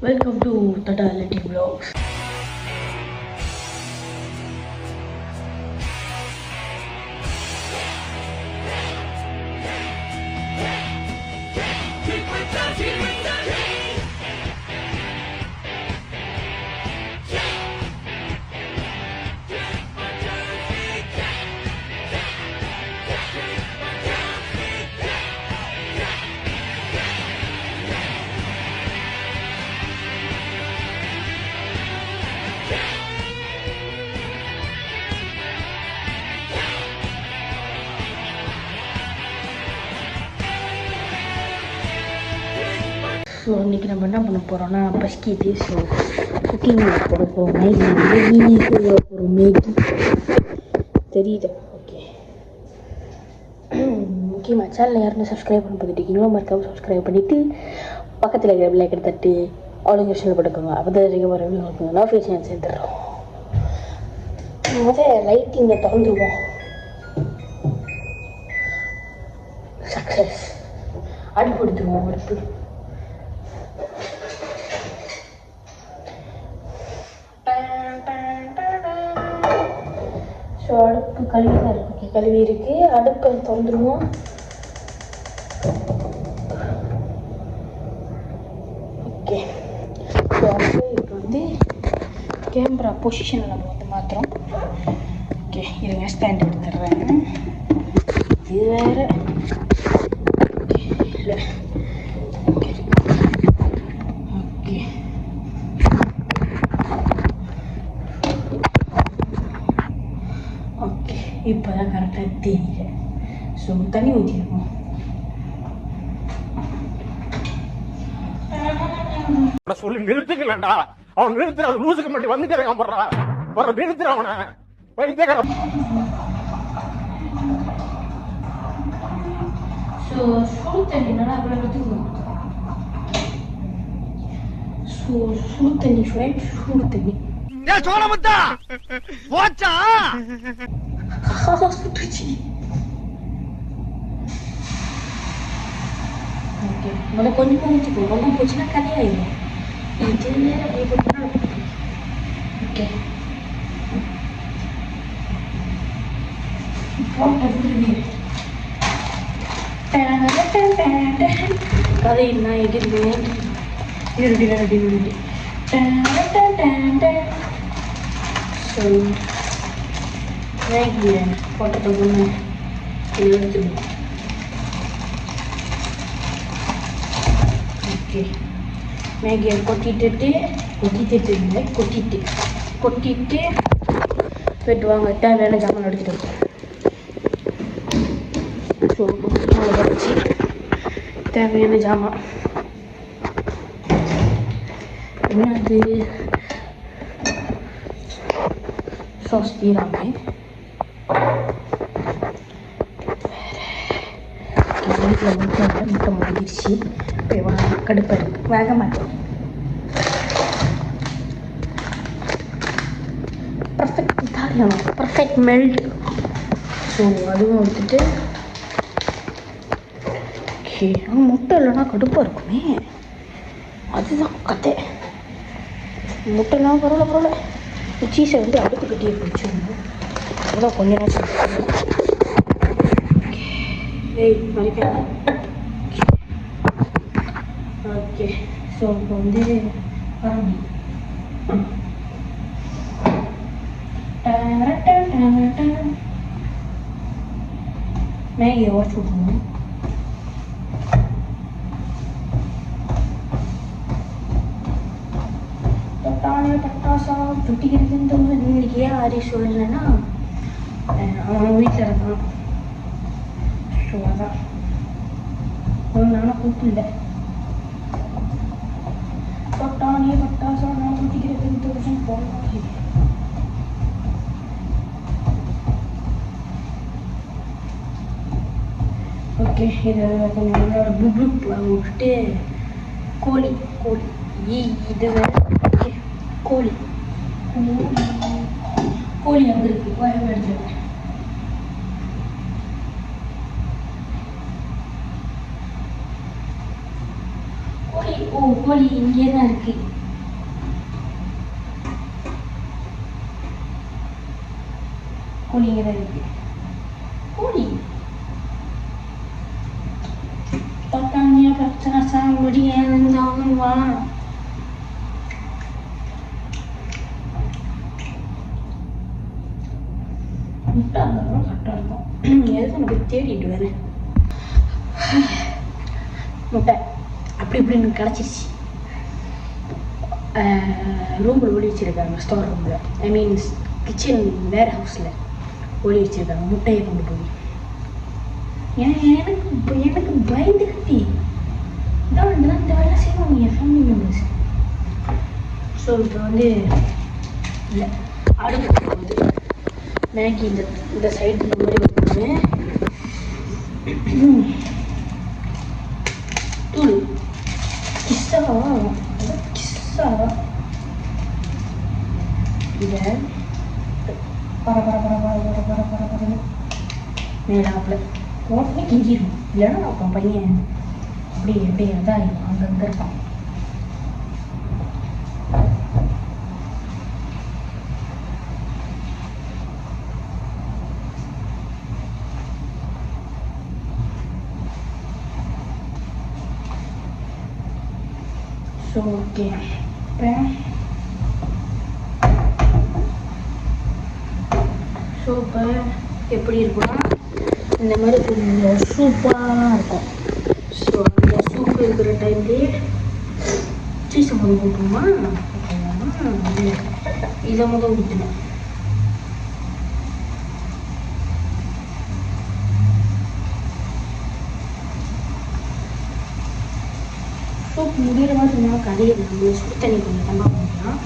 Welcome to Totality Vlogs. So இன்றைக்கி நம்ம என்ன பண்ண போகிறோம்னா பசிக்குது. ஸோ குக்கிங் போட போகிறோம். மேகி போகிறோம். மேகி தெரியுது. ஓகே, முக்கியமாக சேனல் யாருன்னு சப்ஸ்கிரைப் பண்ண பார்த்துட்டீங்களோ மறக்காமல் சப்ஸ்கிரைப் பண்ணிவிட்டு பக்கத்தில் இருக்கிற பிள்ளைக்கு தட்டி ஆளுங்கேஷனில் படுக்குங்க. அப்போ தான் இருக்க வர இருக்குங்க. நான் ஃபேஷன் சேர்த்துடுறோம். முதல் லைட்டிங்கை திறந்துருவோம். சக்ஸஸ். அடுப்பு எடுத்துருவோம். அடுப்பு ஸோ அடுப்பு கழுவி தான் இருக்கு. ஓகே, கழுவி இருக்குது. அடுப்பை திறந்துருவோம். ஓகே, ஸோ அடுப்பு இப்போ வந்து கேமரா பொசிஷனை நம்ம வந்து மாற்றுறோம். ஓகே, இருங்க, ஸ்டாண்ட் எடுத்துடுறேன். இது வேறு இல்லை. ஓகே ஓகே ஓகே இப்போ தான் கரெக்டாக தெரியுது. ஸோ தண்ணி ஊற்றிடுவோம். சொல்லி நிறுத்துக்கலடா. அவன் நிறுத்துற லூசுக்கு மட்டும் வந்துட்டு போடுறா. வர நிறுத்துற அவனை வைத்தியக்கார. ஸோ சுடு தண்ணி நல்லா அவ்வளோ எடுத்துக்கணும். ஸோ சுடு தண்ணி ஃப்ரெண்ட்ஸ், சுடு தண்ணி சுட்டுச்சு. ஓகே, முதல்ல கொஞ்சம் ஊற்றிக்கோ. ரொம்ப போச்சுன்னா கதையாயிடும். இது நேரம் அப்படியே போட்டுனா. ஓகே, கதை என்ன எகிருது. இருடி ஸோ மேகி போட்டதுன்னு எடுத்துடும். ஓகே, மேகியை கொட்டிட்டு போய்ட்டு வாங்க. தேவையான ஜாமான் எடுத்துட்டு ஸோ வச்சு தேவையான ஜாமான் என்னது? சாஸ் தீராமே வீட்டில் முட்டை முடிஞ்சிருச்சு. இப்போ கடுப்பாக இருக்கு, வேக மாட்டேன். Perfect melt. ஸோ அதுவும் வந்துட்டு ஓகே. முட்டை இல்லைன்னா கடுப்பாக இருக்குமே, அதுதான் கதை. முட்டைலாம் பரவாயில்ல. சீஸை வந்து அடுப்பு கட்டியே பிடிச்சிடணும். அதான் கொஞ்ச நேரம் வரைக்கும். ஓகே, ஸோ இப்போ வந்து மேகியை உடச்சி விட்டுருவோம். பட்டாசா சுட்டிக்கிறதுன்னு இன்னைக்கு ஏன் ஹரிஷ் சொல்லலைன்னா அவன் வீட்டில் இருக்கான். ஸோ அதான் நானும் கூப்பிடல. பட்டாசா நான் சுட்டிக்கிறதுன்னு போகலாம். ஓகே, இதை கொஞ்சம் விட்டுட்டு கோழி இது கோழி அங்கே இருக்கு. கோயம் எடுத்துருக்கேன். கோழி ஓ கோழி இங்கே தான் இருக்கு. கோழி இங்கே தான் இருக்கு. கோழி பட்டாணியா பச்சா முடியாதுன்னு வா. முட்டை அதெல்லாம் கரெக்டாக இருக்கும். எதுக்கு நான் போய் தேடிட்டு வரேன். முட்டை அப்படி இப்படின்னு கிடச்சிருச்சு. ரூமில் ஒளி வச்சுருக்காங்க, ஸ்டோர் ரூமில், ஐ மீன்ஸ் கிச்சன் வேர் ஹவுஸில் ஒளி வச்சுருக்காங்க முட்டையை கொண்டு போய். எனக்கு பயந்து கட்டி இதான் இந்த வேலை செய்வாங்க என் ஃபேமிலி மெம்பர்ஸ். ஸோ இப்போ வந்து இல்லை அடுப்பு போகுது. மேகி இந்த சைடு இந்த மாதிரி வைப்பாங்க. தூள் கிஸ்ஸா கிஸ்ஸா இதை பர மேலாப்பில் போட்டு கிஞ்சிடும். இல்லைன்னா அப்போ பையன் அப்படியே அதான் அங்கங்கே இருப்பான். ஸோ ஓகே இப்போ எப்படி இருக்குன்னா இந்த மாதிரி கொஞ்சம் சூப்பராக இருக்கும். ஸோ அந்த சூப்பு இருக்கிற டைம்லேயே சீஸ் முதல் போட்டுருமா, இதை முதல் ஊற்றணும். சூப் முடிகிற மாதிரி இருந்தால் கதையை நம்ம சுடு தண்ணி கொஞ்சம் தம்பா பண்ணிக்கலாம்.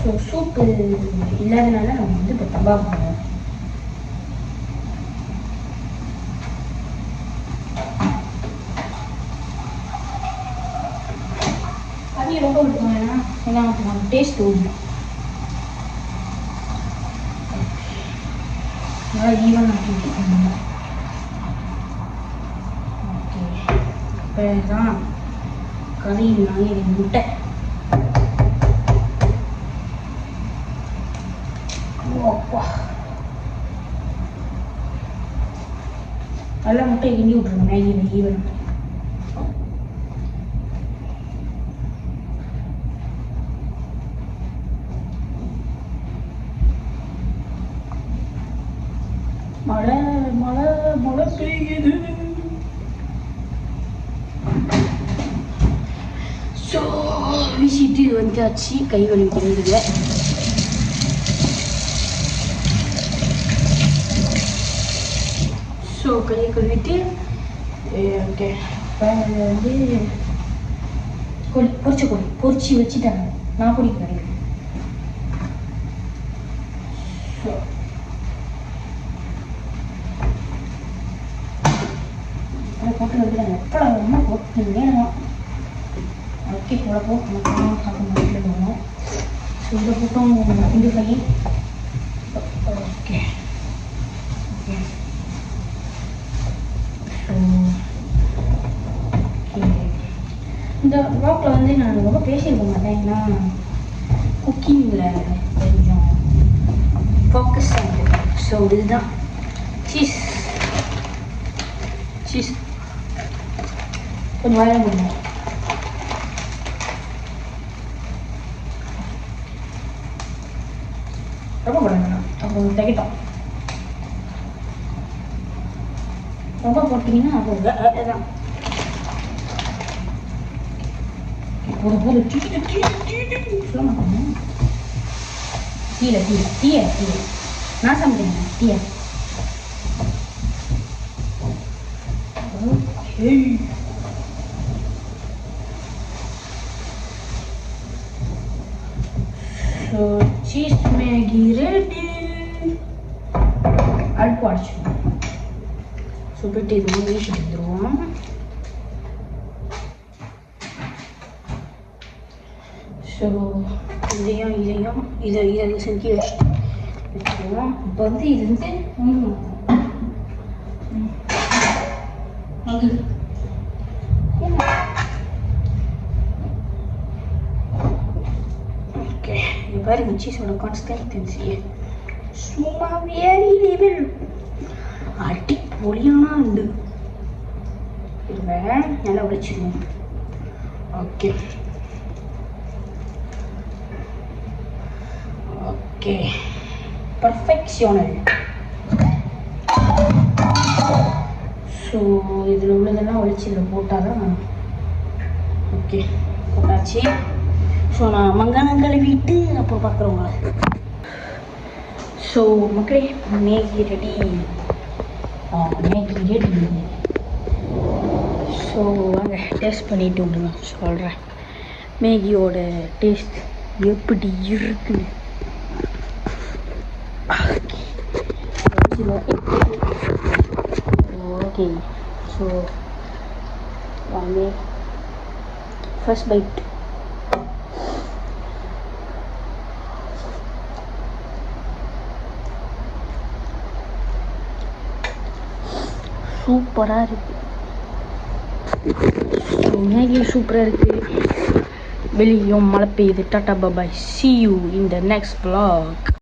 ஸோ சூப்பு இல்லாதனால நம்ம வந்து இப்போ தம்பா பண்ணுவோம். தண்ணி ரொம்ப விட்டுக்கோங்க, ஏன்னா டேஸ்ட் ஓடும். நல்லா ஈவன் ஆக்கி விட்டுக்கோங்க. ஓகே இப்போ தான் கறி நாங்கள் முட்டை நல்லா முட்டையை கிண்டி விட்ருங்க. மேகியில் ஈவன் மழை மழை மழை பெய்யுது. ஸோ வீசிட்டு வந்தாச்சு, கை கழுவிக்கிறதுல. ஸோ கையை கழுவிட்டு ஓகே இப்போ வந்து கோழி பொரிச்சு வச்சுட்டாங்க, நான் பிடிக்கிறேன். ஸோ போட்டு வந்துடுறாங்க. எப்போ ரொம்ப போட்டுங்க ஓகே குழப்போ நமக்கு சாப்பிட வீட்டில் போகணும். ஸோ இதை போட்டோம் இந்த கை. ஓகே ஓகே ஸோ இந்த வ்ளாகில் வந்து நான் ரொம்ப பேசியிருக்க மாட்டேன், ஏன்னா குக்கிங்கில் கொஞ்சம் ஃபோக்கஸ் ஆகிட்டு. ஸோ இதுதான் சீஸ் கொஞ்சம் வாயில முடியும். ரொம்ப போடுங்க, அப்புறம் தைக்கிட்டோம். ரொம்ப போட்டிங்கன்னா அப்போ தான் போது சொல்ல மாட்டேங்க. டீயை நான் சமைக்கிறேன் டீயை. Okay so cheese Maggi ready. அடுப்பு அடிச்சிடும். ஸோ போய்ட்டு இது வீட்டுக்கு வந்துடுவோம். ஸோ இதையும் இதை செஞ்சு வச்சுக்குவோம். இப்போ வந்து இது வந்து அது ஓகே, இது பாருங்க சீஸோட கான்சிஸ்டன்சி சும்மா வேறு லெவல் அடிப்பொலியானா உண்டு. இது நல்லா உடைச்சிடணும். ஓகே ஓகே பர்ஃபெக்ஷனல். ஸோ இதில் உள்ளதெல்லாம் ஒழிச்சு இதில் போட்டால் தான் ஓகே போட்டாச்சு. ஸோ நான் மங்கானம் கழுவிட்டு அப்புறம் பார்க்குறவங்கள. ஸோ மக்களே Maggi ready. Maggi ready. So வாங்க டேஸ்ட் பண்ணிட்டு விடுங்க, சொல்கிறேன் மேகியோட டேஸ்ட் எப்படி இருக்குன்னு. ஓகே ஸோ வாங்க ஃபர்ஸ்ட் பைட். சூப்பராக இருக்குது. மேகி சூப்பராக இருக்குது. வெளியும் மழை பெய்யுது. Tata பாபாய். see you in the next vlog.